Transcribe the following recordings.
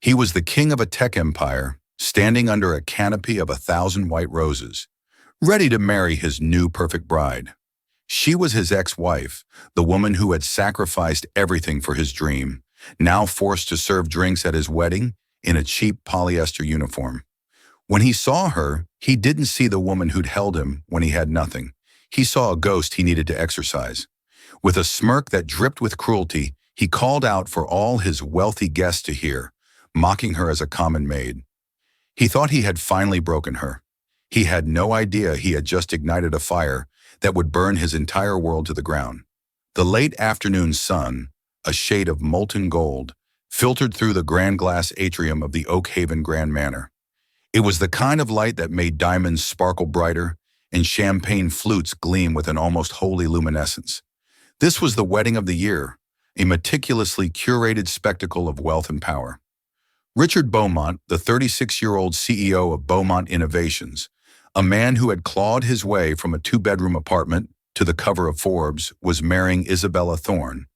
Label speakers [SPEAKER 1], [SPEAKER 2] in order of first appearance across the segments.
[SPEAKER 1] He was the king of a tech empire, standing under a canopy of 1,000 white roses, ready to marry his new perfect bride. She was his ex-wife, the woman who had sacrificed everything for his dream, now forced to serve drinks at his wedding in a cheap polyester uniform. When he saw her, he didn't see the woman who'd held him when he had nothing. He saw a ghost he needed to exorcise. With a smirk that dripped with cruelty, he called out for all his wealthy guests to hear, mocking her as a common maid. He thought he had finally broken her. He had no idea he had just ignited a fire that would burn his entire world to the ground. The late afternoon sun, a shade of molten gold, filtered through the grand glass atrium of the Oak Haven Grand Manor. It was the kind of light that made diamonds sparkle brighter and champagne flutes gleam with an almost holy luminescence. This was the wedding of the year, a meticulously curated spectacle of wealth and power. Richard Beaumont, the 36-year-old CEO of Beaumont Innovations, a man who had clawed his way from a two-bedroom apartment to the cover of Forbes, was marrying Isabella Thorne,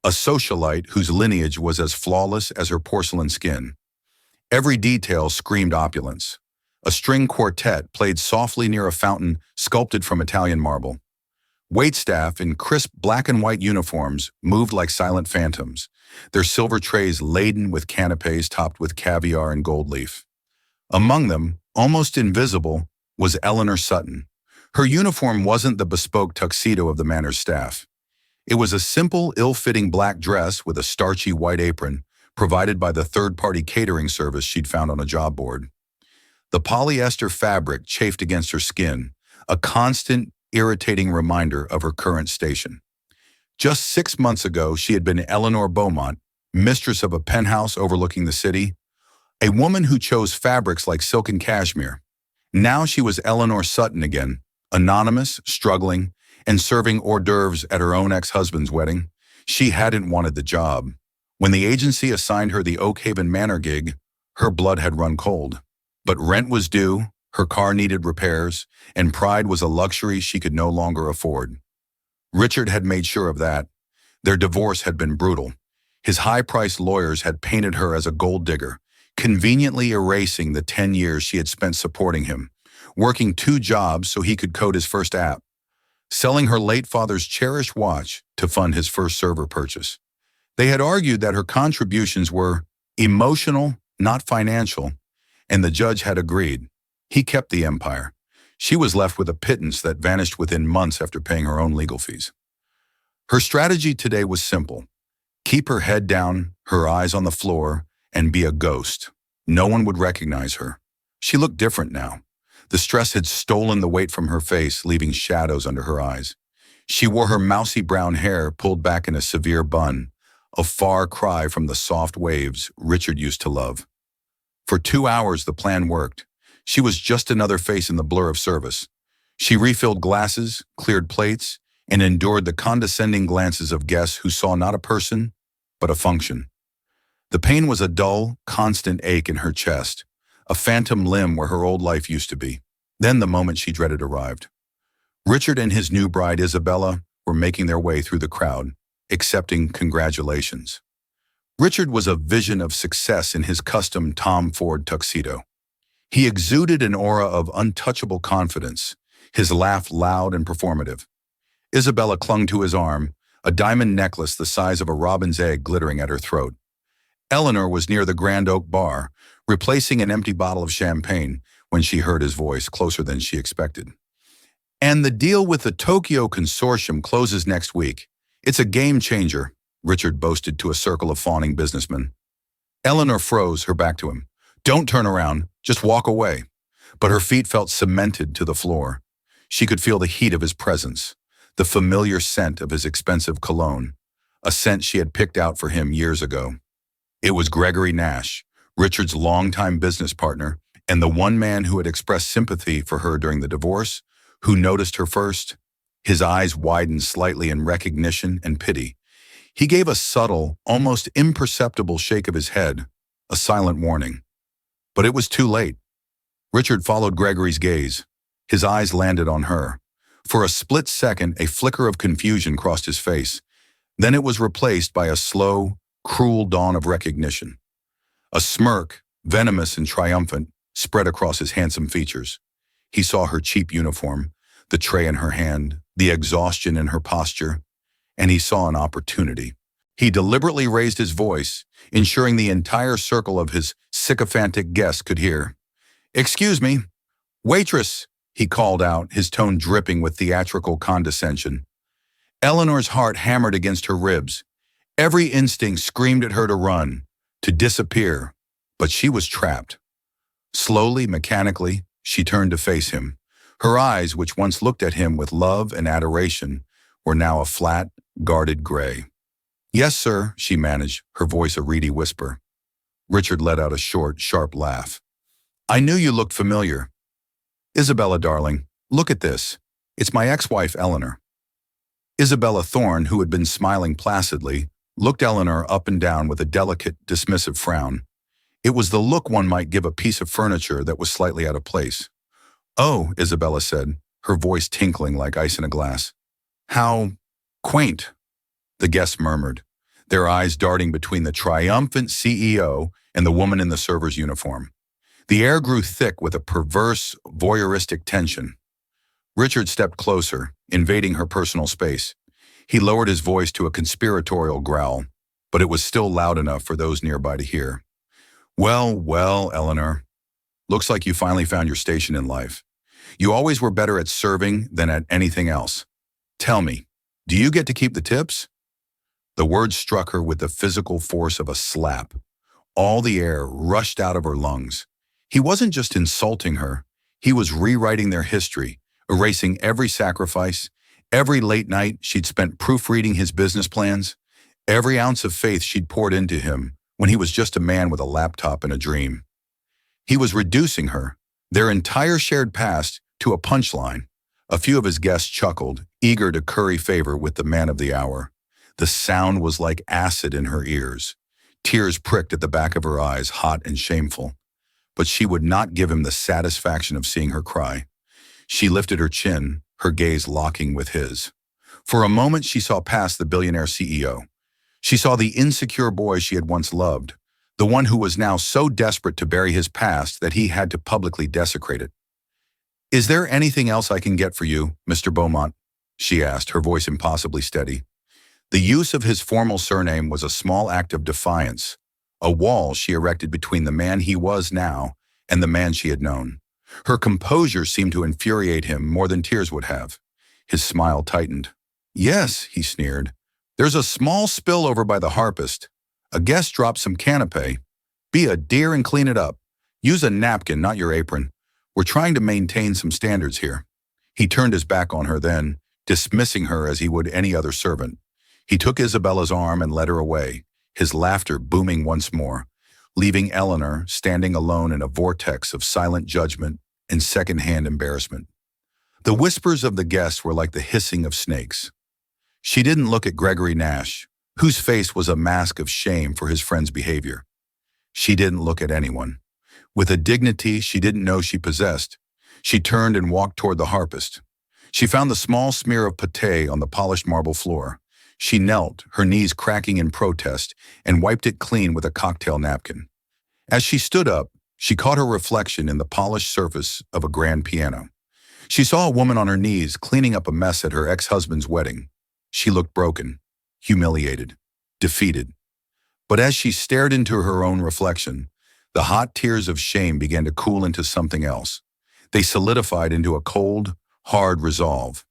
[SPEAKER 1] a socialite whose lineage was as flawless as her porcelain skin. Every detail screamed opulence. A string quartet played softly near a fountain sculpted from Italian marble. Waitstaff in crisp black and white uniforms moved like silent phantoms, their silver trays laden with canapes topped with caviar and gold leaf. Among them, almost invisible, was Eleanor Sutton. Her uniform wasn't the bespoke tuxedo of the manor's staff. It was a simple, ill-fitting black dress with a starchy white apron provided by the third-party catering service she'd found on a job board. The polyester fabric chafed against her skin, a constant, irritating reminder of her current station. Just 6 months ago, she had been Eleanor Beaumont, mistress of a penthouse overlooking the city, a woman who chose fabrics like silk and cashmere. Now she was Eleanor Sutton again, anonymous, struggling, and serving hors d'oeuvres at her own ex-husband's wedding. She hadn't wanted the job. When the agency assigned her the Oak Haven Manor gig, her blood had run cold. But rent was due, her car needed repairs, and pride was a luxury she could no longer afford. Richard had made sure of that. Their divorce had been brutal. His high-priced lawyers had painted her as a gold digger, conveniently erasing the 10 years she had spent supporting him, working 2 jobs so he could code his first app, selling her late father's cherished watch to fund his first server purchase. They had argued that her contributions were emotional, not financial, and the judge had agreed. He kept the empire. She was left with a pittance that vanished within months after paying her own legal fees. Her strategy today was simple. Keep her head down, her eyes on the floor, and be a ghost. No one would recognize her. She looked different now. The stress had stolen the weight from her face, leaving shadows under her eyes. She wore her mousy brown hair pulled back in a severe bun, a far cry from the soft waves Richard used to love. For 2 hours, the plan worked. She was just another face in the blur of service. She refilled glasses, cleared plates, and endured the condescending glances of guests who saw not a person, but a function. The pain was a dull, constant ache in her chest, a phantom limb where her old life used to be. Then the moment she dreaded arrived. Richard and his new bride, Isabella, were making their way through the crowd, accepting congratulations. Richard was a vision of success in his custom Tom Ford tuxedo. He exuded an aura of untouchable confidence, his laugh loud and performative. Isabella clung to his arm, a diamond necklace the size of a robin's egg glittering at her throat. Eleanor was near the Grand Oak bar, replacing an empty bottle of champagne when she heard his voice, closer than she expected. "And the deal with the Tokyo Consortium closes next week. It's a game changer," Richard boasted to a circle of fawning businessmen. Eleanor froze, her back to him. "Don't turn around, just walk away." But her feet felt cemented to the floor. She could feel the heat of his presence, the familiar scent of his expensive cologne, a scent she had picked out for him years ago. It was Gregory Nash, Richard's longtime business partner, and the one man who had expressed sympathy for her during the divorce, who noticed her first. His eyes widened slightly in recognition and pity. He gave a subtle, almost imperceptible shake of his head, a silent warning. But it was too late. Richard followed Gregory's gaze. His eyes landed on her. For a split second, a flicker of confusion crossed his face. Then it was replaced by a slow, cruel dawn of recognition. A smirk, venomous and triumphant, spread across his handsome features. He saw her cheap uniform, the tray in her hand, the exhaustion in her posture, and he saw an opportunity. He deliberately raised his voice, ensuring the entire circle of his sycophantic guests could hear. "Excuse me, waitress," he called out, his tone dripping with theatrical condescension. Eleanor's heart hammered against her ribs. Every instinct screamed at her to run, to disappear, but she was trapped. Slowly, mechanically, she turned to face him. Her eyes, which once looked at him with love and adoration, were now a flat, guarded gray. "Yes, sir," she managed, her voice a reedy whisper. Richard let out a short, sharp laugh. "I knew you looked familiar. Isabella, darling, look at this. It's my ex-wife, Eleanor." Isabella Thorne, who had been smiling placidly, looked Eleanor up and down with a delicate, dismissive frown. It was the look one might give a piece of furniture that was slightly out of place. "Oh," Isabella said, her voice tinkling like ice in a glass. "How quaint," the guests murmured, their eyes darting between the triumphant CEO and the woman in the server's uniform. The air grew thick with a perverse, voyeuristic tension. Richard stepped closer, invading her personal space. He lowered his voice to a conspiratorial growl, but it was still loud enough for those nearby to hear. "Well, well, Eleanor. Looks like you finally found your station in life. You always were better at serving than at anything else. Tell me, do you get to keep the tips?" The words struck her with the physical force of a slap. All the air rushed out of her lungs. He wasn't just insulting her, he was rewriting their history, erasing every sacrifice, every late night she'd spent proofreading his business plans, every ounce of faith she'd poured into him when he was just a man with a laptop and a dream. He was reducing her, their entire shared past, to a punchline. A few of his guests chuckled, eager to curry favor with the man of the hour. The sound was like acid in her ears. Tears pricked at the back of her eyes, hot and shameful. But she would not give him the satisfaction of seeing her cry. She lifted her chin, her gaze locking with his. For a moment she saw past the billionaire CEO. She saw the insecure boy she had once loved, the one who was now so desperate to bury his past that he had to publicly desecrate it. "Is there anything else I can get for you, Mr. Beaumont?" she asked, her voice impossibly steady. The use of his formal surname was a small act of defiance, a wall she erected between the man he was now and the man she had known. Her composure seemed to infuriate him more than tears would have. His smile tightened. "Yes," he sneered. "There's a small spill over by the harpist. A guest dropped some canapé. Be a dear and clean it up. Use a napkin, not your apron. We're trying to maintain some standards here." He turned his back on her then, dismissing her as he would any other servant. He took Isabella's arm and led her away, his laughter booming once more, leaving Eleanor standing alone in a vortex of silent judgment and second-hand embarrassment. The whispers of the guests were like the hissing of snakes. She didn't look at Gregory Nash, whose face was a mask of shame for his friend's behavior. She didn't look at anyone. With a dignity she didn't know she possessed, she turned and walked toward the harpist. She found the small smear of pâté on the polished marble floor. She knelt, her knees cracking in protest, and wiped it clean with a cocktail napkin. As she stood up, she caught her reflection in the polished surface of a grand piano. She saw a woman on her knees cleaning up a mess at her ex-husband's wedding. She looked broken, humiliated, defeated. But as she stared into her own reflection, the hot tears of shame began to cool into something else. They solidified into a cold, hard resolve.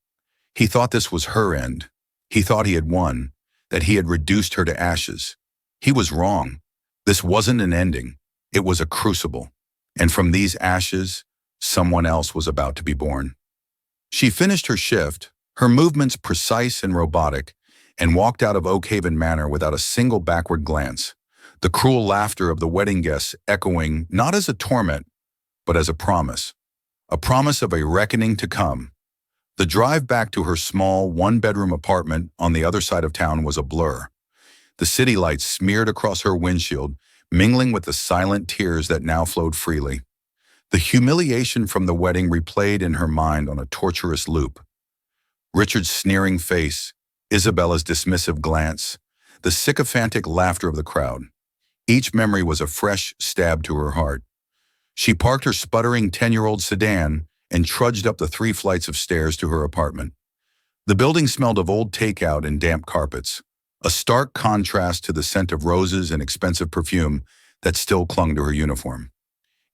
[SPEAKER 1] He thought this was her end. He thought he had won, that he had reduced her to ashes. He was wrong. This wasn't an ending. It was a crucible. And from these ashes, someone else was about to be born. She finished her shift, her movements precise and robotic, and walked out of Oakhaven Manor without a single backward glance, the cruel laughter of the wedding guests echoing not as a torment, but as a promise of a reckoning to come. The drive back to her small, one-bedroom apartment on the other side of town was a blur. The city lights smeared across her windshield, mingling with the silent tears that now flowed freely. The humiliation from the wedding replayed in her mind on a torturous loop. Richard's sneering face, Isabella's dismissive glance, the sycophantic laughter of the crowd. Each memory was a fresh stab to her heart. She parked her sputtering 10-year-old sedan and trudged up the 3 flights of stairs to her apartment. The building smelled of old takeout and damp carpets, a stark contrast to the scent of roses and expensive perfume that still clung to her uniform.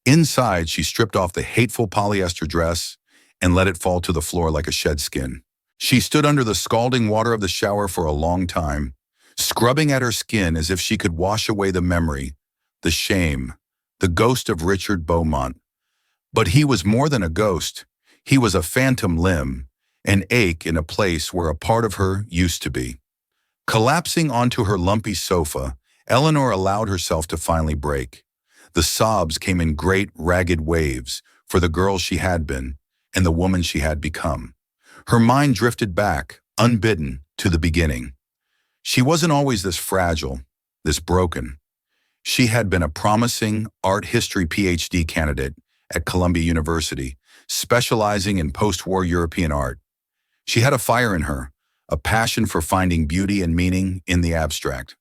[SPEAKER 1] Inside, she stripped off the hateful polyester dress and let it fall to the floor like a shed skin. She stood under the scalding water of the shower for a long time, scrubbing at her skin as if she could wash away the memory, the shame, the ghost of Richard Beaumont. But he was more than a ghost. He was a phantom limb, an ache in a place where a part of her used to be. Collapsing onto her lumpy sofa, Eleanor allowed herself to finally break. The sobs came in great, ragged waves for the girl she had been and the woman she had become. Her mind drifted back, unbidden, to the beginning. She wasn't always this fragile, this broken. She had been a promising art history PhD candidate at Columbia University, specializing in post-war European art. She had a fire in her, a passion for finding beauty and meaning in the abstract.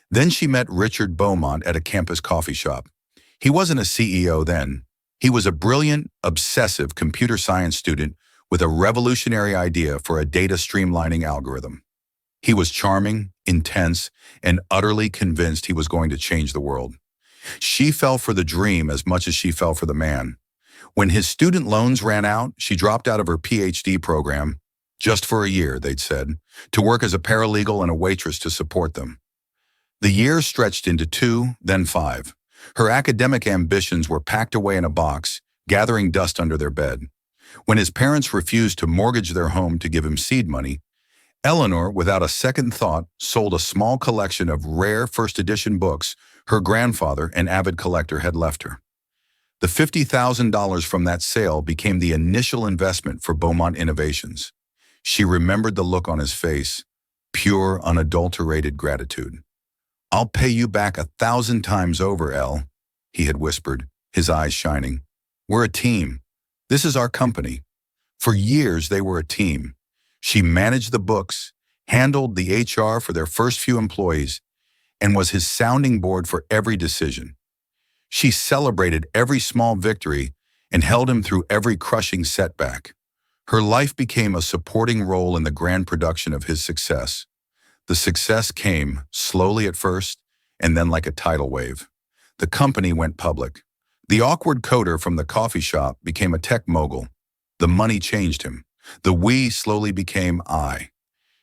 [SPEAKER 1] Then she met Richard Beaumont at a campus coffee shop. He wasn't a CEO then. He was a brilliant, obsessive computer science student with a revolutionary idea for a data streamlining algorithm. He was charming, intense, and utterly convinced he was going to change the world. She fell for the dream as much as she fell for the man. When his student loans ran out, she dropped out of her PhD program, just for a year, they'd said, to work as a paralegal and a waitress to support them. The years stretched into 2, then 5. Her academic ambitions were packed away in a box, gathering dust under their bed. When his parents refused to mortgage their home to give him seed money, Eleanor, without a second thought, sold a small collection of rare first-edition books her grandfather, an avid collector, had left her. The $50,000 from that sale became the initial investment for Beaumont Innovations. She remembered the look on his face, pure, unadulterated gratitude. "I'll pay you back 1,000 times over, Elle," he had whispered, his eyes shining. "We're a team. This is our company." For years, they were a team. She managed the books, handled the HR for their first few employees, and was his sounding board for every decision. She celebrated every small victory and held him through every crushing setback. Her life became a supporting role in the grand production of his success. The success came, slowly at first, and then like a tidal wave. The company went public. The awkward coder from the coffee shop became a tech mogul. The money changed him. The we slowly became I.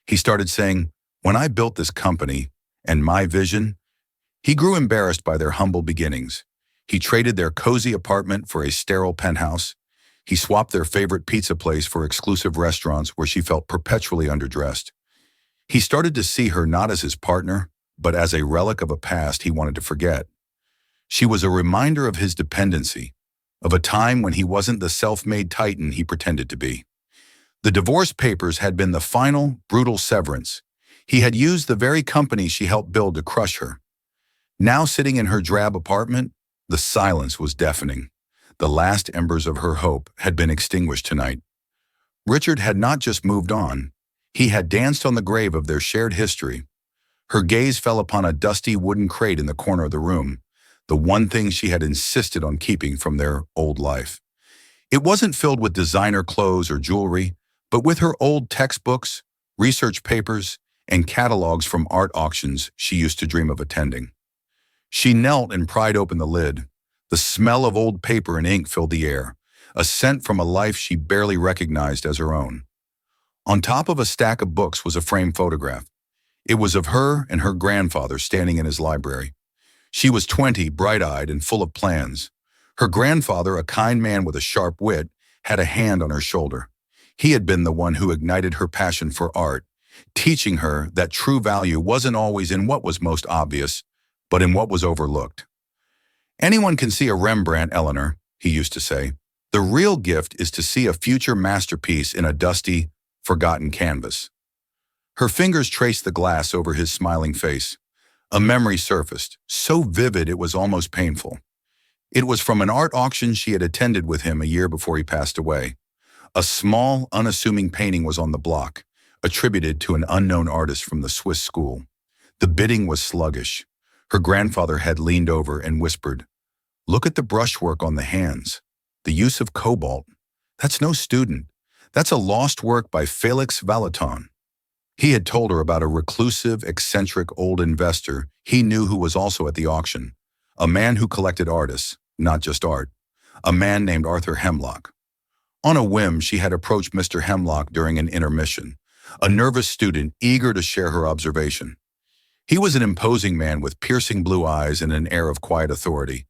[SPEAKER 1] He started saying, "When I built this company and my vision," he grew embarrassed by their humble beginnings. He traded their cozy apartment for a sterile penthouse. He swapped their favorite pizza place for exclusive restaurants where she felt perpetually underdressed. He started to see her not as his partner, but as a relic of a past he wanted to forget. She was a reminder of his dependency, of a time when he wasn't the self-made titan he pretended to be. The divorce papers had been the final, brutal severance. He had used the very company she helped build to crush her. Now sitting in her drab apartment, the silence was deafening. The last embers of her hope had been extinguished tonight. Richard had not just moved on. He had danced on the grave of their shared history. Her gaze fell upon a dusty wooden crate in the corner of the room, the one thing she had insisted on keeping from their old life. It wasn't filled with designer clothes or jewelry, but with her old textbooks, research papers, and catalogs from art auctions she used to dream of attending. She knelt and pried open the lid. The smell of old paper and ink filled the air, a scent from a life she barely recognized as her own. On top of a stack of books was a framed photograph. It was of her and her grandfather standing in his library. She was 20, bright-eyed and full of plans. Her grandfather, a kind man with a sharp wit, had a hand on her shoulder. He had been the one who ignited her passion for art, teaching her that true value wasn't always in what was most obvious, but in what was overlooked. "Anyone can see a Rembrandt, Eleanor," he used to say. "The real gift is to see a future masterpiece in a dusty, forgotten canvas." Her fingers traced the glass over his smiling face. A memory surfaced, so vivid it was almost painful. It was from an art auction she had attended with him a year before he passed away. A small, unassuming painting was on the block, attributed to an unknown artist from the Swiss school. The bidding was sluggish. Her grandfather had leaned over and whispered, "Look at the brushwork on the hands. The use of cobalt. That's no student. That's a lost work by Felix Valaton." He had told her about a reclusive, eccentric old investor he knew who was also at the auction, a man who collected artists, not just art, a man named Arthur Hemlock. On a whim, she had approached Mr. Hemlock during an intermission, a nervous student eager to share her observation. He was an imposing man with piercing blue eyes and an air of quiet authority.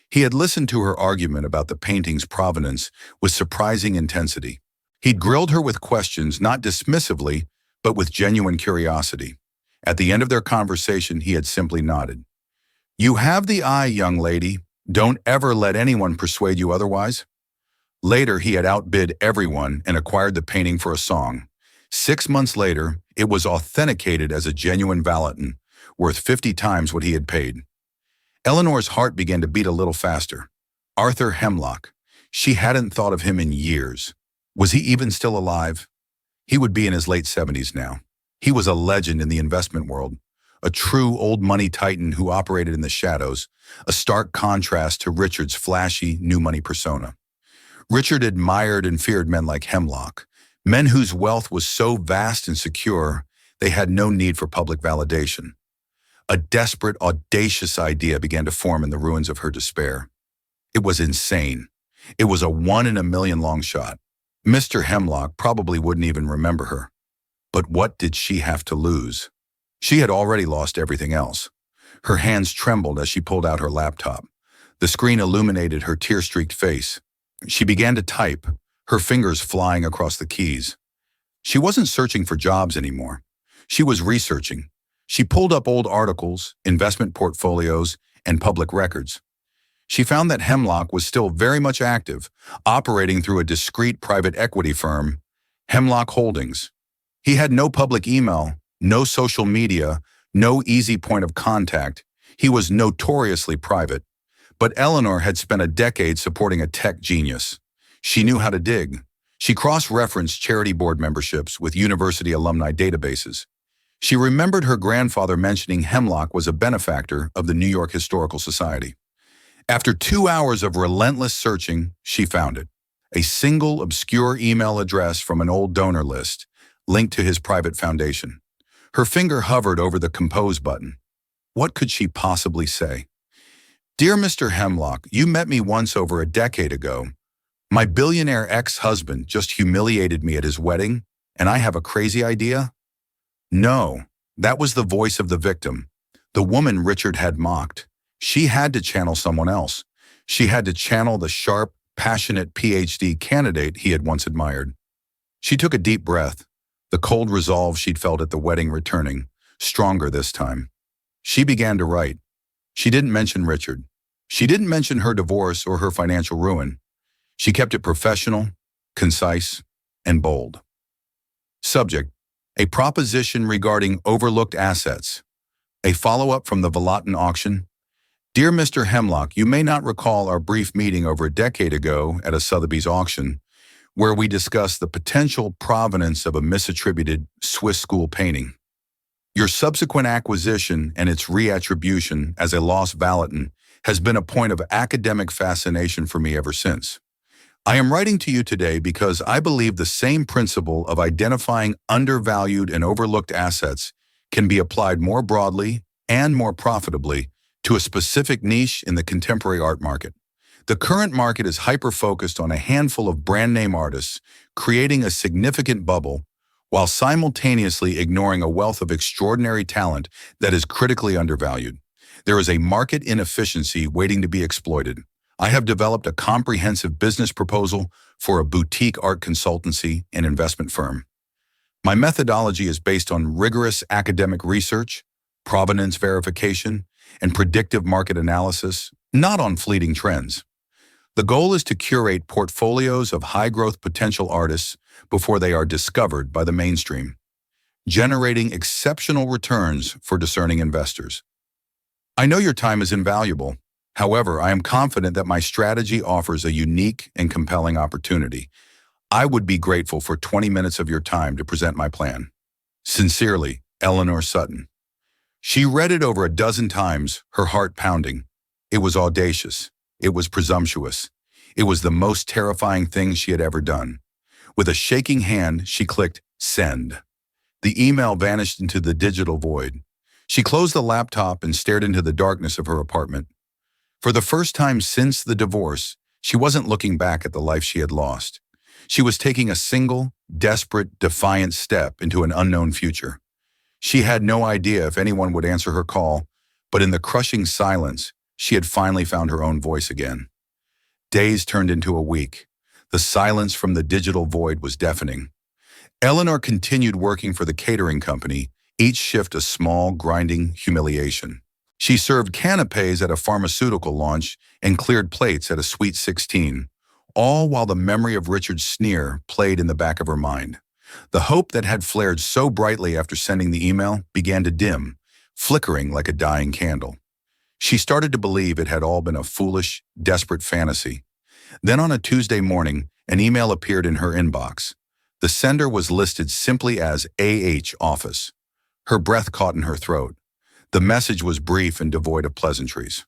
[SPEAKER 1] He had listened to her argument about the painting's provenance with surprising intensity. He'd grilled her with questions, not dismissively, but with genuine curiosity. At the end of their conversation, he had simply nodded. "You have the eye, young lady. Don't ever let anyone persuade you otherwise." Later, he had outbid everyone and acquired the painting for a song. 6 months later, it was authenticated as a genuine Valaton, worth 50 times what he had paid. Eleanor's heart began to beat a little faster. Arthur Hemlock. She hadn't thought of him in years. Was he even still alive? He would be in his late 70s now. He was a legend in the investment world, a true old money titan who operated in the shadows, a stark contrast to Richard's flashy, new money persona. Richard admired and feared men like Hemlock, men whose wealth was so vast and secure they had no need for public validation. A desperate, audacious idea began to form in the ruins of her despair. It was insane. It was a 1 in a million long shot. Mr. Hemlock probably wouldn't even remember her. But what did she have to lose? She had already lost everything else. Her hands trembled as she pulled out her laptop. The screen illuminated her tear-streaked face. She began to type, her fingers flying across the keys. She wasn't searching for jobs anymore. She was researching. She pulled up old articles, investment portfolios, and public records. She found that Hemlock was still very much active, operating through a discreet private equity firm, Hemlock Holdings. He had no public email, no social media, no easy point of contact. He was notoriously private. But Eleanor had spent a decade supporting a tech genius. She knew how to dig. She cross-referenced charity board memberships with university alumni databases. She remembered her grandfather mentioning Hemlock was a benefactor of the New York Historical Society. After 2 hours of relentless searching, she found it. A single obscure email address from an old donor list, linked to his private foundation. Her finger hovered over the compose button. What could she possibly say? "Dear Mr. Hemlock, you met me once over a decade ago. My billionaire ex-husband just humiliated me at his wedding, and I have a crazy idea." No, that was the voice of the victim, the woman Richard had mocked. She had to channel someone else. She had to channel the sharp, passionate PhD candidate he had once admired. She took a deep breath, the cold resolve she'd felt at the wedding returning, stronger this time. She began to write. She didn't mention Richard. She didn't mention her divorce or her financial ruin. She kept it professional, concise, and bold. Subject: a proposition regarding overlooked assets. A follow-up from the Valaton auction. Dear Mr. Hemlock, you may not recall our brief meeting over a decade ago at a Sotheby's auction, where we discussed the potential provenance of a misattributed Swiss school painting. Your subsequent acquisition and its reattribution as a lost Valaton has been a point of academic fascination for me ever since. I am writing to you today because I believe the same principle of identifying undervalued and overlooked assets can be applied more broadly and more profitably to a specific niche in the contemporary art market. The current market is hyper-focused on a handful of brand-name artists, creating a significant bubble while simultaneously ignoring a wealth of extraordinary talent that is critically undervalued. There is a market inefficiency waiting to be exploited. I have developed a comprehensive business proposal for a boutique art consultancy and investment firm. My methodology is based on rigorous academic research, provenance verification, and predictive market analysis, not on fleeting trends. The goal is to curate portfolios of high-growth potential artists before they are discovered by the mainstream, generating exceptional returns for discerning investors. I know your time is invaluable. However, I am confident that my strategy offers a unique and compelling opportunity. I would be grateful for 20 minutes of your time to present my plan. Sincerely, Eleanor Sutton. She read it over a dozen times, her heart pounding. It was audacious. It was presumptuous. It was the most terrifying thing she had ever done. With a shaking hand, she clicked send. The email vanished into the digital void. She closed the laptop and stared into the darkness of her apartment. For the first time since the divorce, she wasn't looking back at the life she had lost. She was taking a single, desperate, defiant step into an unknown future. She had no idea if anyone would answer her call, but in the crushing silence, she had finally found her own voice again. Days turned into a week. The silence from the digital void was deafening. Eleanor continued working for the catering company, each shift a small, grinding humiliation. She served canapés at a pharmaceutical launch and cleared plates at a Sweet 16, all while the memory of Richard's sneer played in the back of her mind. The hope that had flared so brightly after sending the email began to dim, flickering like a dying candle. She started to believe it had all been a foolish, desperate fantasy. Then on a Tuesday morning, an email appeared in her inbox. The sender was listed simply as AH Office. Her breath caught in her throat. The message was brief and devoid of pleasantries.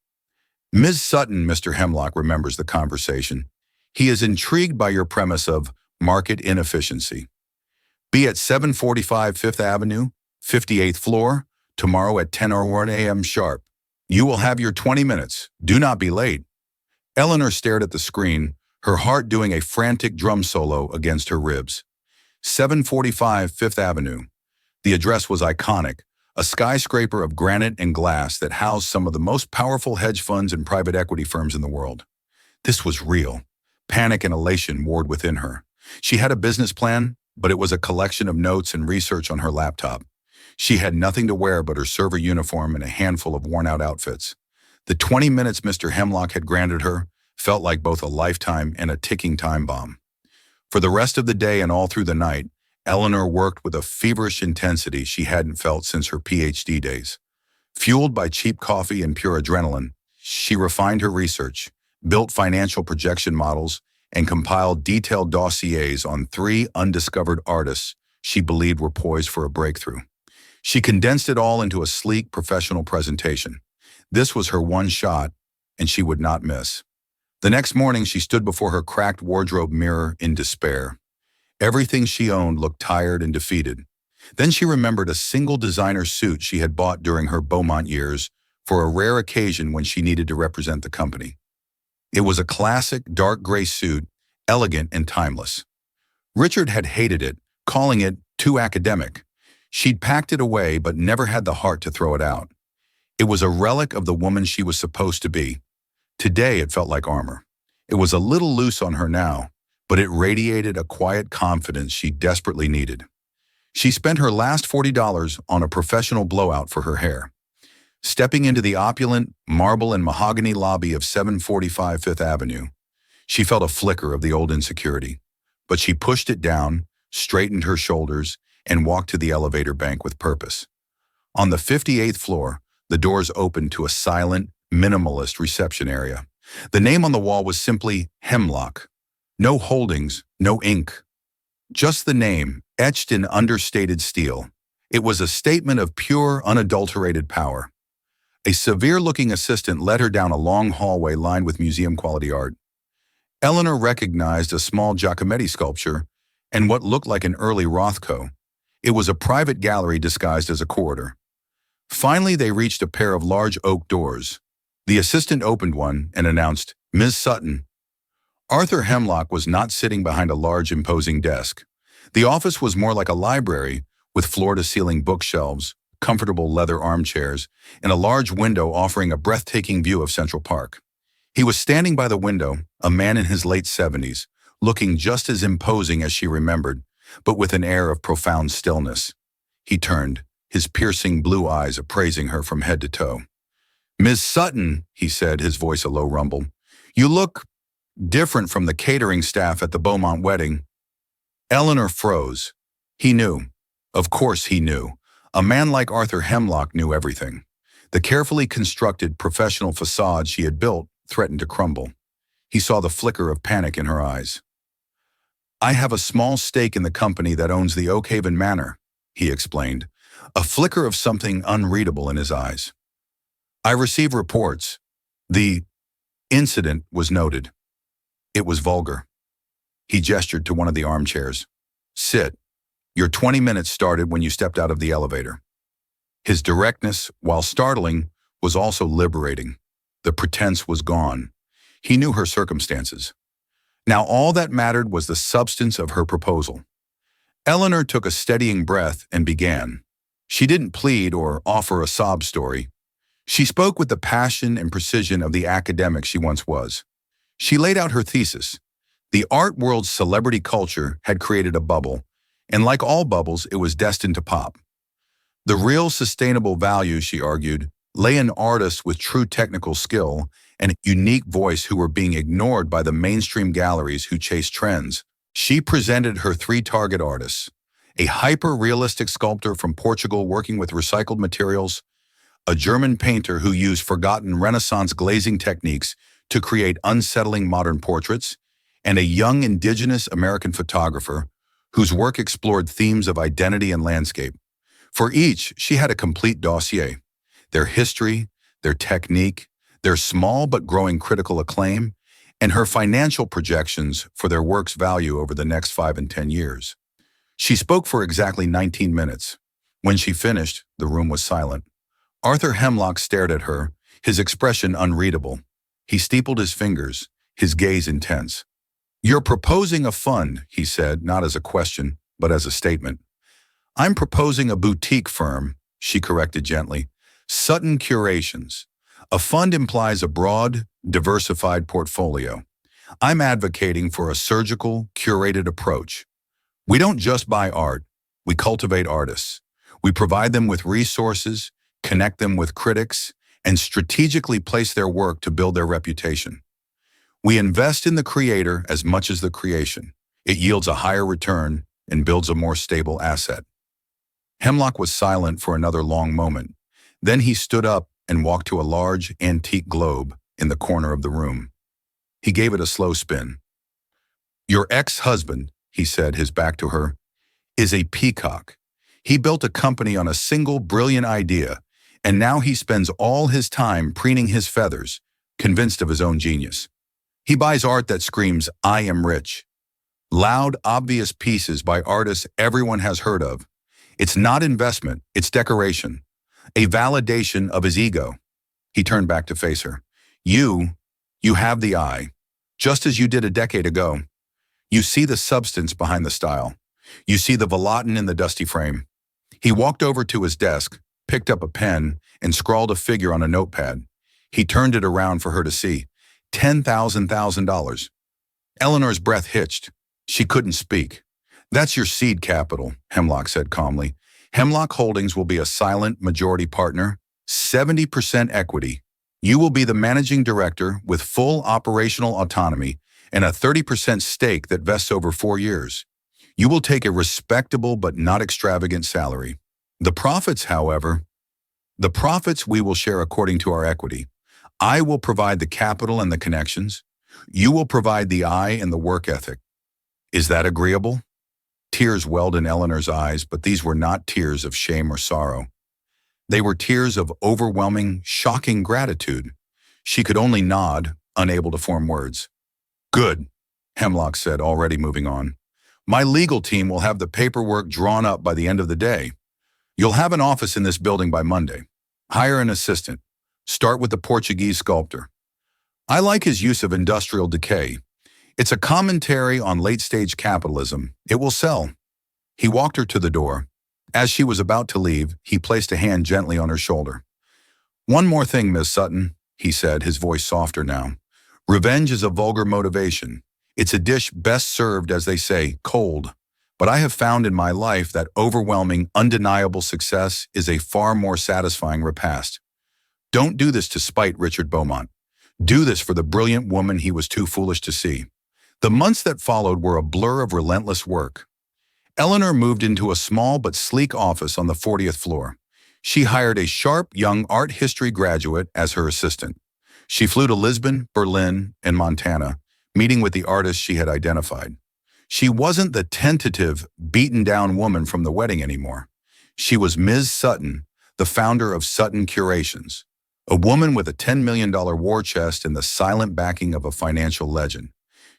[SPEAKER 1] Ms. Sutton, Mr. Hemlock remembers the conversation. He is intrigued by your premise of market inefficiency. Be at 745 Fifth Avenue, 58th floor, tomorrow at 10:01 a.m. sharp. You will have your 20 minutes. Do not be late. Eleanor stared at the screen, her heart doing a frantic drum solo against her ribs. 745 Fifth Avenue. The address was iconic, a skyscraper of granite and glass that housed some of the most powerful hedge funds and private equity firms in the world. This was real. Panic and elation warred within her. She had a business plan, but it was a collection of notes and research on her laptop. She had nothing to wear but her server uniform and a handful of worn-out outfits. The 20 minutes Mr. Hemlock had granted her felt like both a lifetime and a ticking time bomb. For the rest of the day and all through the night, Eleanor worked with a feverish intensity she hadn't felt since her PhD days. Fueled by cheap coffee and pure adrenaline, she refined her research, built financial projection models, and compiled detailed dossiers on 3 undiscovered artists she believed were poised for a breakthrough. She condensed it all into a sleek, professional presentation. This was her one shot, and she would not miss. The next morning, she stood before her cracked wardrobe mirror in despair. Everything she owned looked tired and defeated. Then she remembered a single designer suit she had bought during her Beaumont years for a rare occasion when she needed to represent the company. It was a classic dark gray suit, elegant and timeless. Richard had hated it, calling it too academic. She'd packed it away but never had the heart to throw it out. It was a relic of the woman she was supposed to be. Today it felt like armor. It was a little loose on her now, but it radiated a quiet confidence she desperately needed. She spent her last $40 on a professional blowout for her hair. Stepping into the opulent marble and mahogany lobby of 745 Fifth Avenue, she felt a flicker of the old insecurity, but she pushed it down, straightened her shoulders, and walked to the elevator bank with purpose. On the 58th floor, the doors opened to a silent, minimalist reception area. The name on the wall was simply Hemlock. No holdings, no ink. Just the name, etched in understated steel. It was a statement of pure, unadulterated power. A severe-looking assistant led her down a long hallway lined with museum-quality art. Eleanor recognized a small Giacometti sculpture and what looked like an early Rothko. It was a private gallery disguised as a corridor. Finally, they reached a pair of large oak doors. The assistant opened one and announced, "Ms. Sutton." Arthur Hemlock was not sitting behind a large, imposing desk. The office was more like a library, with floor-to-ceiling bookshelves, comfortable leather armchairs, and a large window offering a breathtaking view of Central Park. He was standing by the window, a man in his late 70s, looking just as imposing as she remembered, but with an air of profound stillness. He turned, his piercing blue eyes appraising her from head to toe. "Ms. Sutton," he said, his voice a low rumble, "you look different from the catering staff at the Beaumont wedding." Eleanor froze. He knew. Of course he knew. A man like Arthur Hemlock knew everything. The carefully constructed professional facade she had built threatened to crumble. He saw the flicker of panic in her eyes. "I have a small stake in the company that owns the Oakhaven Manor," he explained. a flicker of something unreadable in his eyes. I receive reports. The incident was noted. It was vulgar. He gestured to one of the armchairs. Sit. Your 20 minutes started when you stepped out of the elevator. His directness, while startling, was also liberating. The pretense was gone. He knew her circumstances. Now all that mattered was the substance of her proposal. Eleanor took a steadying breath and began. She didn't plead or offer a sob story. She spoke with the passion and precision of the academic she once was. She laid out her thesis. The art world's celebrity culture had created a bubble, and like all bubbles, it was destined to pop. The real sustainable value, she argued, lay in artists with true technical skill and a unique voice who were being ignored by the mainstream galleries who chased trends. She presented her three target artists: a hyper-realistic sculptor from Portugal working with recycled materials, a German painter who used forgotten Renaissance glazing techniques to create unsettling modern portraits, and a young indigenous American photographer whose work explored themes of identity and landscape. For each, she had a complete dossier: their history, their technique, their small but growing critical acclaim, and her financial projections for their work's value over the next 5 and 10 years. She spoke for exactly 19 minutes. When she finished, the room was silent. Arthur Hemlock stared at her, his expression unreadable. He steepled his fingers, his gaze intense. "You're proposing a fund," he said, not as a question, but as a statement. "I'm proposing a boutique firm," she corrected gently. "Sutton Curations. A fund implies a broad, diversified portfolio. I'm advocating for a surgical, curated approach. We don't just buy art, we cultivate artists. We provide them with resources, connect them with critics, and strategically place their work to build their reputation. We invest in the creator as much as the creation. It yields a higher return and builds a more stable asset." Hemlock was silent for another long moment. Then he stood up and walked to a large, antique globe in the corner of the room. He gave it a slow spin. "Your ex-husband," he said, his back to her, "is a peacock. He built a company on a single brilliant idea, and now he spends all his time preening his feathers, convinced of his own genius. He buys art that screams, 'I am rich.' Loud, obvious pieces by artists everyone has heard of. It's not investment, it's decoration. A validation of his ego." He turned back to face her. You have the eye, just as you did a decade ago. You see the substance behind the style. You see the volatin in the dusty frame." He walked over to his desk, picked up a pen, and scrawled a figure on a notepad. He turned it around for her to see. $10,000. Eleanor's breath hitched. She couldn't speak. "That's your seed capital," Hemlock said calmly. "Hemlock Holdings will be a silent majority partner, 70% equity. You will be the managing director with full operational autonomy and a 30% stake that vests over 4 years. You will take a respectable but not extravagant salary. The profits, however, we will share according to our equity. I will provide the capital and the connections. You will provide the eye and the work ethic. Is that agreeable?" Tears welled in Eleanor's eyes, but these were not tears of shame or sorrow. They were tears of overwhelming, shocking gratitude. She could only nod, unable to form words. "Good," Hemlock said, already moving on. "My legal team will have the paperwork drawn up by the end of the day. You'll have an office in this building by Monday. Hire an assistant. Start with the Portuguese sculptor. I like his use of industrial decay. It's a commentary on late-stage capitalism. It will sell." He walked her to the door. As she was about to leave, he placed a hand gently on her shoulder. "One more thing, Miss Sutton," he said, his voice softer now. "Revenge is a vulgar motivation. It's a dish best served, as they say, cold. But I have found in my life that overwhelming, undeniable success is a far more satisfying repast. Don't do this to spite Richard Beaumont. Do this for the brilliant woman he was too foolish to see." The months that followed were a blur of relentless work. Eleanor moved into a small but sleek office on the 40th floor. She hired a sharp, young art history graduate as her assistant. She flew to Lisbon, Berlin, and Montana, meeting with the artists she had identified. She wasn't the tentative, beaten-down woman from the wedding anymore. She was Ms. Sutton, the founder of Sutton Curations, a woman with a $10 million war chest and the silent backing of a financial legend.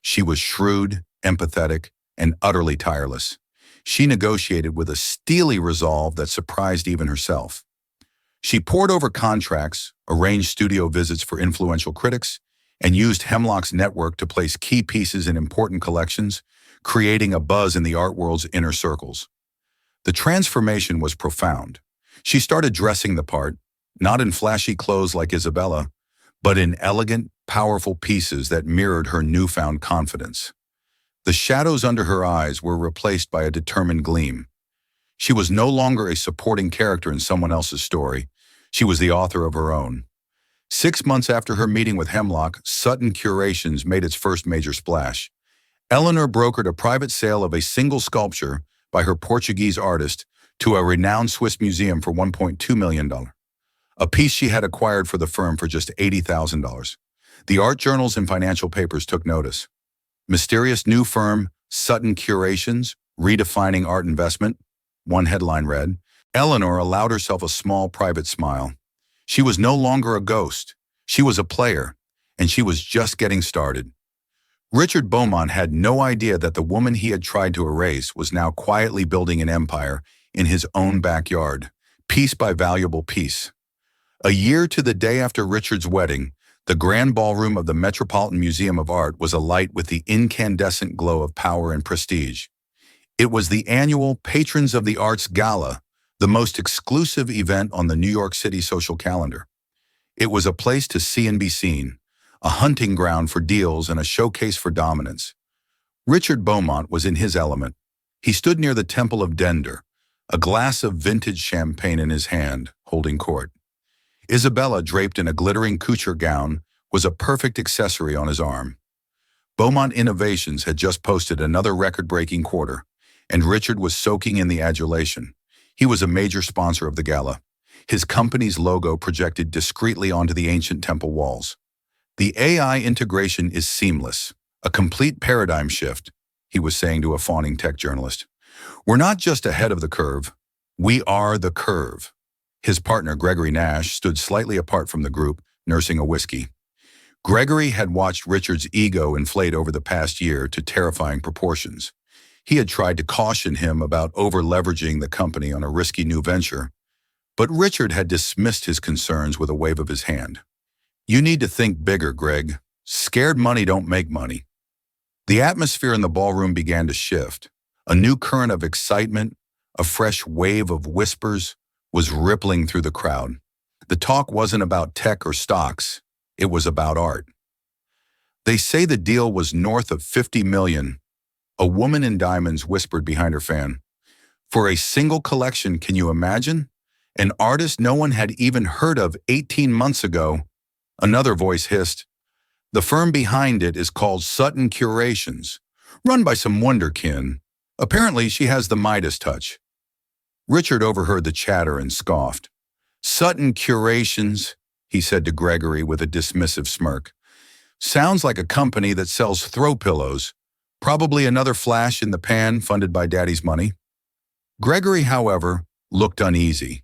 [SPEAKER 1] She was shrewd, empathetic, and utterly tireless. She negotiated with a steely resolve that surprised even herself. She pored over contracts, arranged studio visits for influential critics, and used Hemlock's network to place key pieces in important collections, creating a buzz in the art world's inner circles. The transformation was profound. She started dressing the part, not in flashy clothes like Isabella, but in elegant, powerful pieces that mirrored her newfound confidence. The shadows under her eyes were replaced by a determined gleam. She was no longer a supporting character in someone else's story. She was the author of her own. 6 months after her meeting with Hemlock, Sutton Curations made its first major splash. Eleanor brokered a private sale of a single sculpture by her Portuguese artist to a renowned Swiss museum for $1.2 million. A piece she had acquired for the firm for just $80,000. The art journals and financial papers took notice. Mysterious new firm, Sutton Curations, redefining art investment. One headline read. Eleanor allowed herself a small private smile. She was no longer a ghost. She was a player, and she was just getting started. Richard Beaumont had no idea that the woman he had tried to erase was now quietly building an empire in his own backyard, piece by valuable piece. A year to the day after Richard's wedding, the grand ballroom of the Metropolitan Museum of Art was alight with the incandescent glow of power and prestige. It was the annual Patrons of the Arts Gala, the most exclusive event on the New York City social calendar. It was a place to see and be seen, a hunting ground for deals and a showcase for dominance. Richard Beaumont was in his element. He stood near the Temple of Dender, a glass of vintage champagne in his hand, holding court. Isabella, draped in a glittering couture gown, was a perfect accessory on his arm. Beaumont Innovations had just posted another record-breaking quarter, and Richard was soaking in the adulation. He was a major sponsor of the gala. His company's logo projected discreetly onto the ancient temple walls. The AI integration is seamless, a complete paradigm shift, he was saying to a fawning tech journalist. We're not just ahead of the curve, we are the curve. His partner, Gregory Nash, stood slightly apart from the group, nursing a whiskey. Gregory had watched Richard's ego inflate over the past year to terrifying proportions. He had tried to caution him about over-leveraging the company on a risky new venture, but Richard had dismissed his concerns with a wave of his hand. You need to think bigger, Greg. Scared money don't make money. The atmosphere in the ballroom began to shift. A new current of excitement, a fresh wave of whispers, was rippling through the crowd. The talk wasn't about tech or stocks. It was about art. They say the deal was north of $50 million. A woman in diamonds whispered behind her fan. For a single collection, can you imagine? An artist no one had even heard of 18 months ago. Another voice hissed. The firm behind it is called Sutton Curations, run by some wonderkin. Apparently, she has the Midas touch. Richard overheard the chatter and scoffed. Sutton Curations, he said to Gregory with a dismissive smirk. Sounds like a company that sells throw pillows. Probably another flash in the pan funded by Daddy's money. Gregory, however, looked uneasy.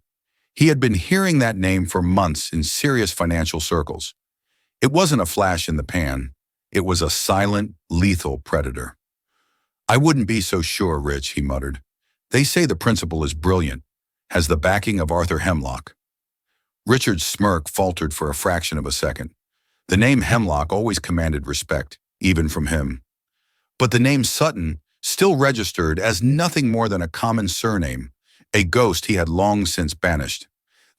[SPEAKER 1] He had been hearing that name for months in serious financial circles. It wasn't a flash in the pan. It was a silent, lethal predator. I wouldn't be so sure, Rich, he muttered. They say the principal is brilliant, has the backing of Arthur Hemlock. Richard's smirk faltered for a fraction of a second. The name Hemlock always commanded respect, even from him. But the name Sutton still registered as nothing more than a common surname, a ghost he had long since banished.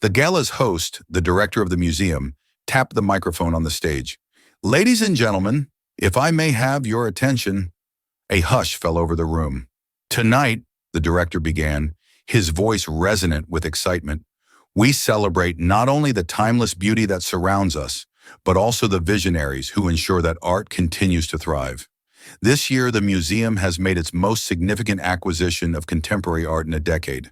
[SPEAKER 1] The gala's host, the director of the museum, tapped the microphone on the stage. Ladies and gentlemen, if I may have your attention. A hush fell over the room. Tonight, the director began, his voice resonant with excitement, we celebrate not only the timeless beauty that surrounds us, but also the visionaries who ensure that art continues to thrive. This year, the museum has made its most significant acquisition of contemporary art in a decade.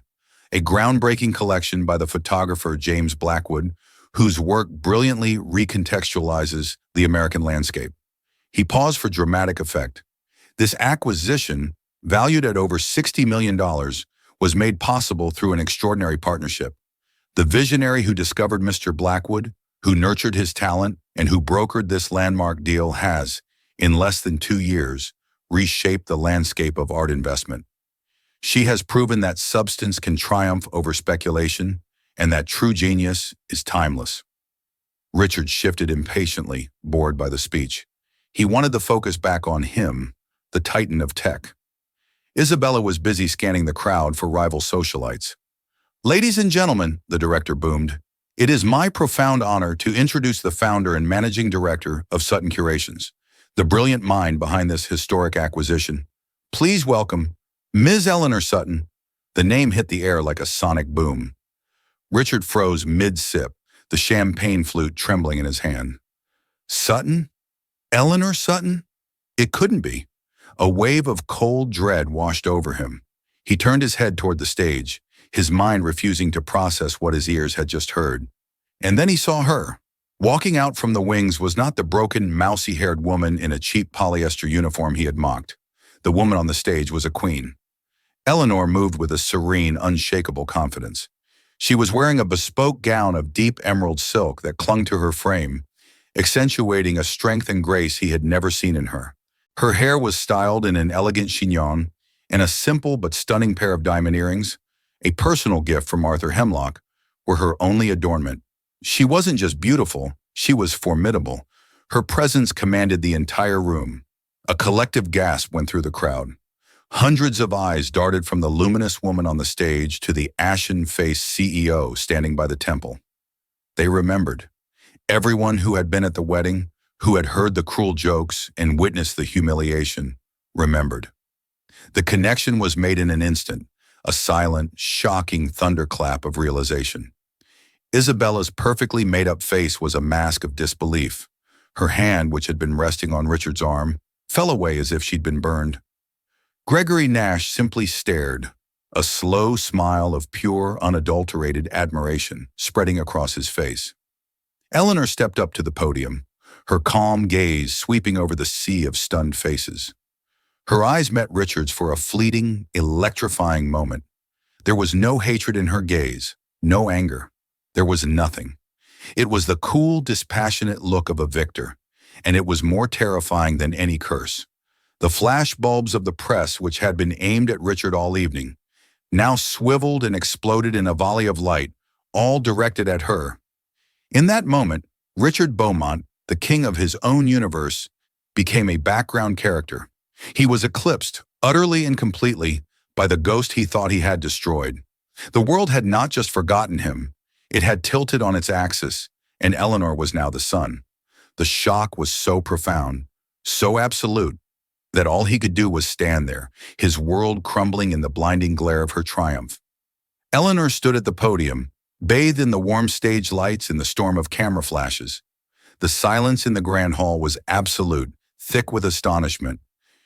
[SPEAKER 1] A groundbreaking collection by the photographer James Blackwood, whose work brilliantly recontextualizes the American landscape. He paused for dramatic effect. This acquisition, valued at over $60 million, was made possible through an extraordinary partnership. The visionary who discovered Mr. Blackwood, who nurtured his talent, and who brokered this landmark deal has, in less than 2 years, reshaped the landscape of art investment. She has proven that substance can triumph over speculation and that true genius is timeless. Richard shifted impatiently, bored by the speech. He wanted the focus back on him, the titan of tech. Isabella was busy scanning the crowd for rival socialites. "Ladies and gentlemen," the director boomed, "it is my profound honor to introduce the founder and managing director of Sutton Curations, the brilliant mind behind this historic acquisition. Please welcome Ms. Eleanor Sutton." The name hit the air like a sonic boom. Richard froze mid-sip, the champagne flute trembling in his hand. Sutton? Eleanor Sutton? It couldn't be. A wave of cold dread washed over him. He turned his head toward the stage, his mind refusing to process what his ears had just heard. And then he saw her. Walking out from the wings was not the broken, mousy-haired woman in a cheap polyester uniform he had mocked. The woman on the stage was a queen. Eleanor moved with a serene, unshakable confidence. She was wearing a bespoke gown of deep emerald silk that clung to her frame, accentuating a strength and grace he had never seen in her. Her hair was styled in an elegant chignon, and a simple but stunning pair of diamond earrings, a personal gift from Arthur Hemlock, were her only adornment. She wasn't just beautiful, she was formidable. Her presence commanded the entire room. A collective gasp went through the crowd. Hundreds of eyes darted from the luminous woman on the stage to the ashen-faced CEO standing by the temple. They remembered. Everyone who had been at the wedding, who had heard the cruel jokes and witnessed the humiliation, remembered. The connection was made in an instant, a silent, shocking thunderclap of realization. Isabella's perfectly made-up face was a mask of disbelief. Her hand, which had been resting on Richard's arm, fell away as if she'd been burned. Gregory Nash simply stared, a slow smile of pure, unadulterated admiration spreading across his face. Eleanor stepped up to the podium, her calm gaze sweeping over the sea of stunned faces. Her eyes met Richard's for a fleeting, electrifying moment. There was no hatred in her gaze, no anger. There was nothing. It was the cool, dispassionate look of a victor, and it was more terrifying than any curse. The flash bulbs of the press, which had been aimed at Richard all evening, now swiveled and exploded in a volley of light, all directed at her. In that moment, Richard Beaumont, the king of his own universe, became a background character. He was eclipsed, utterly and completely, by the ghost he thought he had destroyed. The world had not just forgotten him, it had tilted on its axis, and Eleanor was now the sun. The shock was so profound, so absolute, that all he could do was stand there, his world crumbling in the blinding glare of her triumph. Eleanor stood at the podium, bathed in the warm stage lights and the storm of camera flashes. The silence in the grand hall was absolute, thick with astonishment.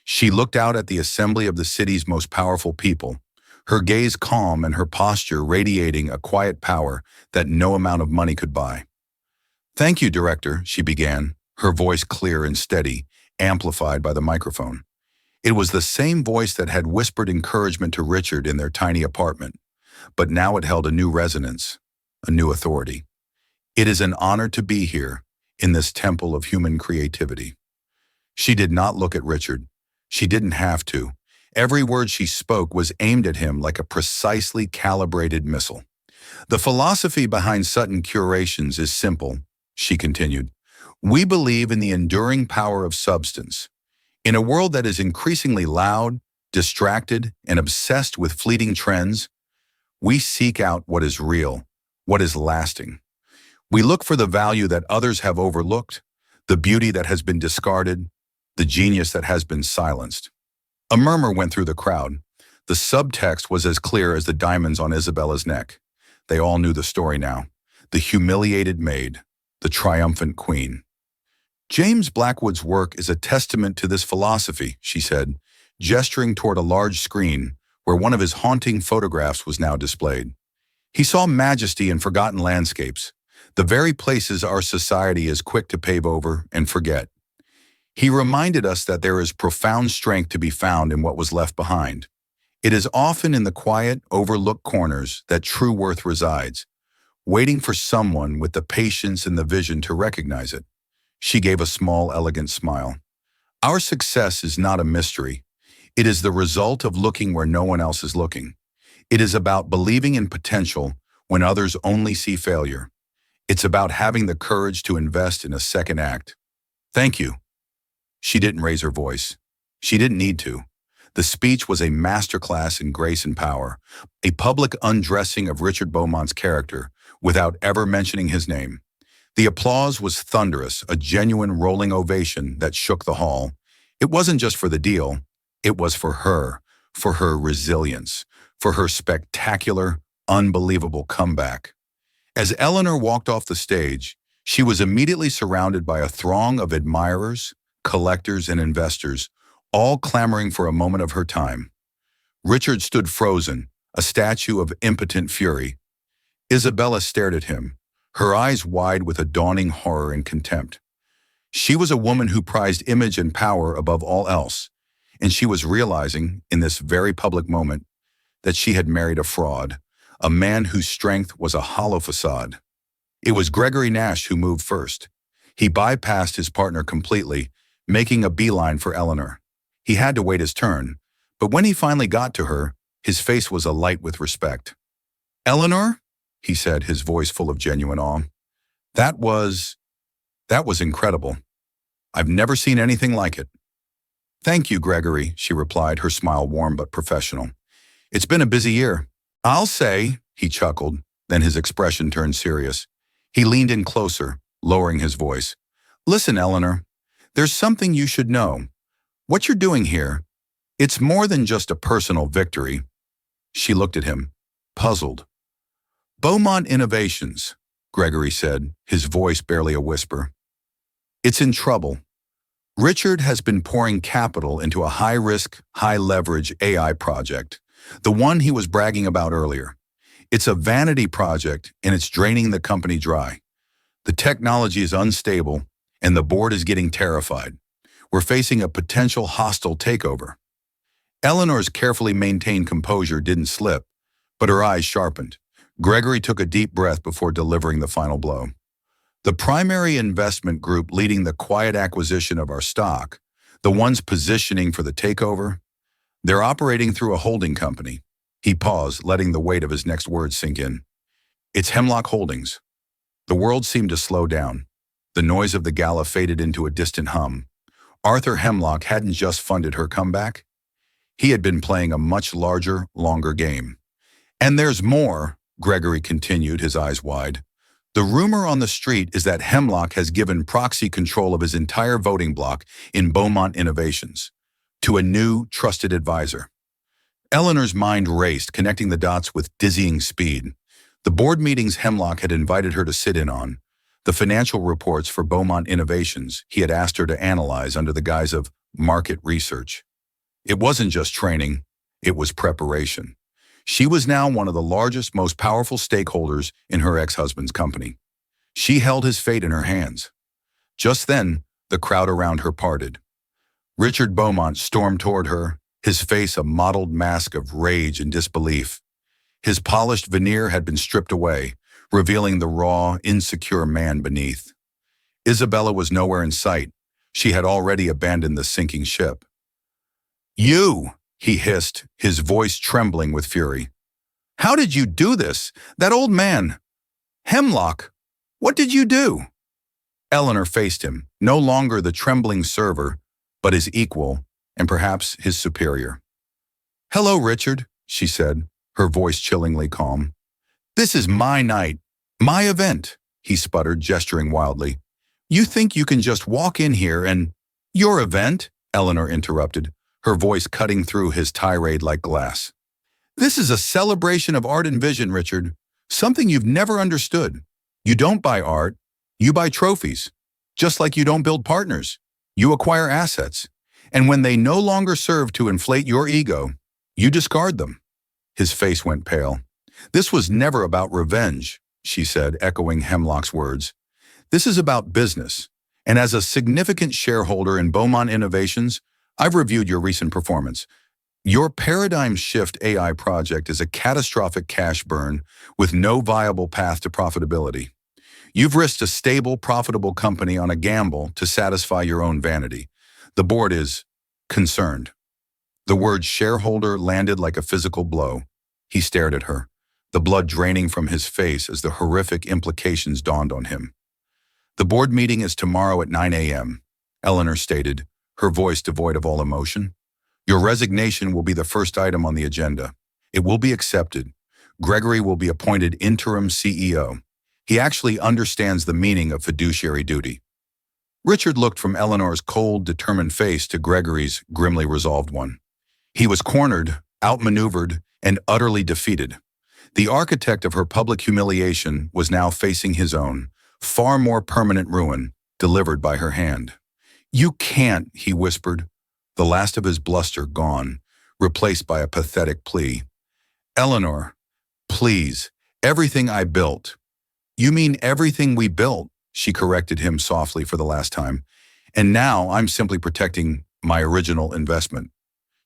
[SPEAKER 1] She looked out at the assembly of the city's most powerful people, her gaze calm and her posture radiating a quiet power that no amount of money could buy. "Thank you, Director," she began, her voice clear and steady, amplified by the microphone. It was the same voice that had whispered encouragement to Richard in their tiny apartment, but now it held a new resonance, a new authority. "It is an honor to be here, in this temple of human creativity." She did not look at Richard. She didn't have to. Every word she spoke was aimed at him like a precisely calibrated missile. "The philosophy behind Sutton Curations is simple," she continued. "We believe in the enduring power of substance. In a world that is increasingly loud, distracted, and obsessed with fleeting trends, we seek out what is real, what is lasting. We look for the value that others have overlooked, the beauty that has been discarded, the genius that has been silenced." A murmur went through the crowd. The subtext was as clear as the diamonds on Isabella's neck. They all knew the story now. The humiliated maid, the triumphant queen. "James Blackwood's work is a testament to this philosophy," she said, gesturing toward a large screen where one of his haunting photographs was now displayed. He saw majesty in forgotten landscapes, the very places our society is quick to pave over and forget. He reminded us that there is profound strength to be found in what was left behind, It is often in the quiet, overlooked corners that true worth resides, waiting for someone with the patience and the vision to recognize it. She gave a small, elegant smile. Our success is not a mystery. It is the result of looking where no one else is looking. It is about believing in potential when others only see failure. It's about having the courage to invest in a second act. Thank you. She didn't raise her voice. She didn't need to. The speech was a masterclass in grace and power, a public undressing of Richard Beaumont's character without ever mentioning his name. The applause was thunderous, a genuine rolling ovation that shook the hall. It wasn't just for the deal, it was for her resilience, for her spectacular, unbelievable comeback. As Eleanor walked off the stage, she was immediately surrounded by a throng of admirers, collectors, and investors, all clamoring for a moment of her time. Richard stood frozen, a statue of impotent fury. Isabella stared at him, her eyes wide with a dawning horror and contempt. She was a woman who prized image and power above all else, and she was realizing, in this very public moment, that she had married a fraud, a man whose strength was a hollow facade. It was Gregory Nash who moved first. He bypassed his partner completely, making a beeline for Eleanor. He had to wait his turn, but when he finally got to her, his face was alight with respect. "Eleanor," he said, his voice full of genuine awe. That was incredible. I've never seen anything like it." "Thank you, Gregory," she replied, her smile warm but professional. "It's been a busy year." "I'll say," he chuckled, then his expression turned serious. He leaned in closer, lowering his voice. "Listen, Eleanor, there's something you should know. What you're doing here, it's more than just a personal victory." She looked at him, puzzled. "Beaumont Innovations," Gregory said, his voice barely a whisper. "It's in trouble. Richard has been pouring capital into a high-risk, high-leverage AI project, the one he was bragging about earlier. It's a vanity project, and it's draining the company dry. The technology is unstable, and the board is getting terrified. We're facing a potential hostile takeover." Eleanor's carefully maintained composure didn't slip, but her eyes sharpened. Gregory took a deep breath before delivering the final blow. "The primary investment group leading the quiet acquisition of our stock, the ones positioning for the takeover, they're operating through a holding company." He paused, letting the weight of his next words sink in. "It's Hemlock Holdings." The world seemed to slow down. The noise of the gala faded into a distant hum. Arthur Hemlock hadn't just funded her comeback. He had been playing a much larger, longer game. "And there's more," Gregory continued, his eyes wide. "The rumor on the street is that Hemlock has given proxy control of his entire voting bloc in Beaumont Innovations to a new, trusted advisor." Eleanor's mind raced, connecting the dots with dizzying speed. The board meetings Hemlock had invited her to sit in on, the financial reports for Beaumont Innovations he had asked her to analyze under the guise of market research. It wasn't just training, it was preparation. She was now one of the largest, most powerful stakeholders in her ex-husband's company. She held his fate in her hands. Just then, the crowd around her parted. Richard Beaumont stormed toward her, his face a mottled mask of rage and disbelief. His polished veneer had been stripped away, revealing the raw, insecure man beneath. Isabella was nowhere in sight. She had already abandoned the sinking ship. "You!" he hissed, his voice trembling with fury. "How did you do this? That old man! Hemlock, what did you do?" Eleanor faced him, no longer the trembling server, but his equal, and perhaps his superior. "Hello, Richard," she said, her voice chillingly calm. "This is my night, my event," he sputtered, gesturing wildly. "You think you can just walk in here and—" "Your event?" Eleanor interrupted, her voice cutting through his tirade like glass. "This is a celebration of art and vision, Richard, something you've never understood. You don't buy art, you buy trophies. Just like you don't build partners, you acquire assets. And when they no longer serve to inflate your ego, you discard them." His face went pale. "This was never about revenge," she said, echoing Hemlock's words. "This is about business. And as a significant shareholder in Beaumont Innovations, I've reviewed your recent performance. Your paradigm shift AI project is a catastrophic cash burn with no viable path to profitability. You've risked a stable, profitable company on a gamble to satisfy your own vanity. The board is concerned. The word shareholder landed like a physical blow. He stared at her, the blood draining from his face as the horrific implications dawned on him. The board meeting is tomorrow at 9 a.m., Eleanor stated, her voice devoid of all emotion. Your resignation will be the first item on the agenda. It will be accepted. Gregory will be appointed interim CEO. He actually understands the meaning of fiduciary duty. Richard looked from Eleanor's cold, determined face to Gregory's grimly resolved one. He was cornered, outmaneuvered, and utterly defeated. The architect of her public humiliation was now facing his own, far more permanent ruin, delivered by her hand. "You can't," he whispered, the last of his bluster gone, replaced by a pathetic plea. "Eleanor, please, everything I built." "You mean everything we built," she corrected him softly for the last time. "And now I'm simply protecting my original investment."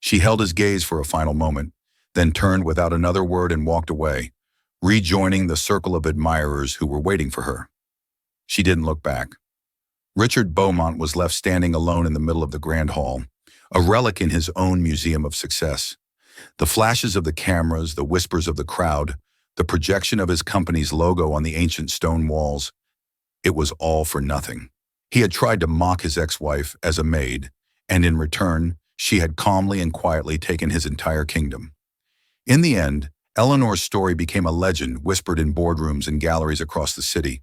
[SPEAKER 1] She held his gaze for a final moment, then turned without another word and walked away, rejoining the circle of admirers who were waiting for her. She didn't look back. Richard Beaumont was left standing alone in the middle of the grand hall, a relic in his own museum of success. The flashes of the cameras, the whispers of the crowd, the projection of his company's logo on the ancient stone walls, it was all for nothing. He had tried to mock his ex-wife as a maid, and in return, she had calmly and quietly taken his entire kingdom. In the end, Eleanor's story became a legend whispered in boardrooms and galleries across the city.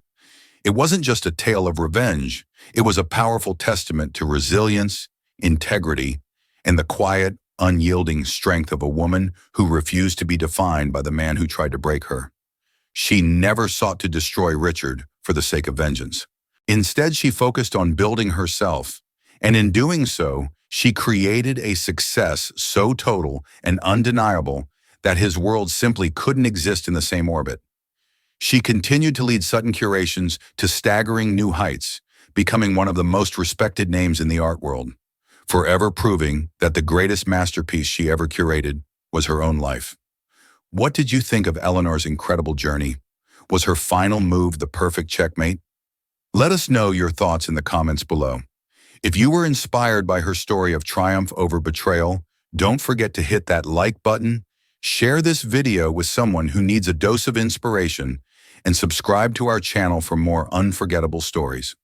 [SPEAKER 1] It wasn't just a tale of revenge, it was a powerful testament to resilience, integrity, and the quiet, unyielding strength of a woman who refused to be defined by the man who tried to break her. She never sought to destroy Richard for the sake of vengeance. Instead, she focused on building herself, and in doing so, she created a success so total and undeniable that his world simply couldn't exist in the same orbit. She continued to lead Sutton Curations to staggering new heights, becoming one of the most respected names in the art world, forever proving that the greatest masterpiece she ever curated was her own life. What did you think of Eleanor's incredible journey? Was her final move the perfect checkmate? Let us know your thoughts in the comments below. If you were inspired by her story of triumph over betrayal, don't forget to hit that like button, share this video with someone who needs a dose of inspiration, and subscribe to our channel for more unforgettable stories.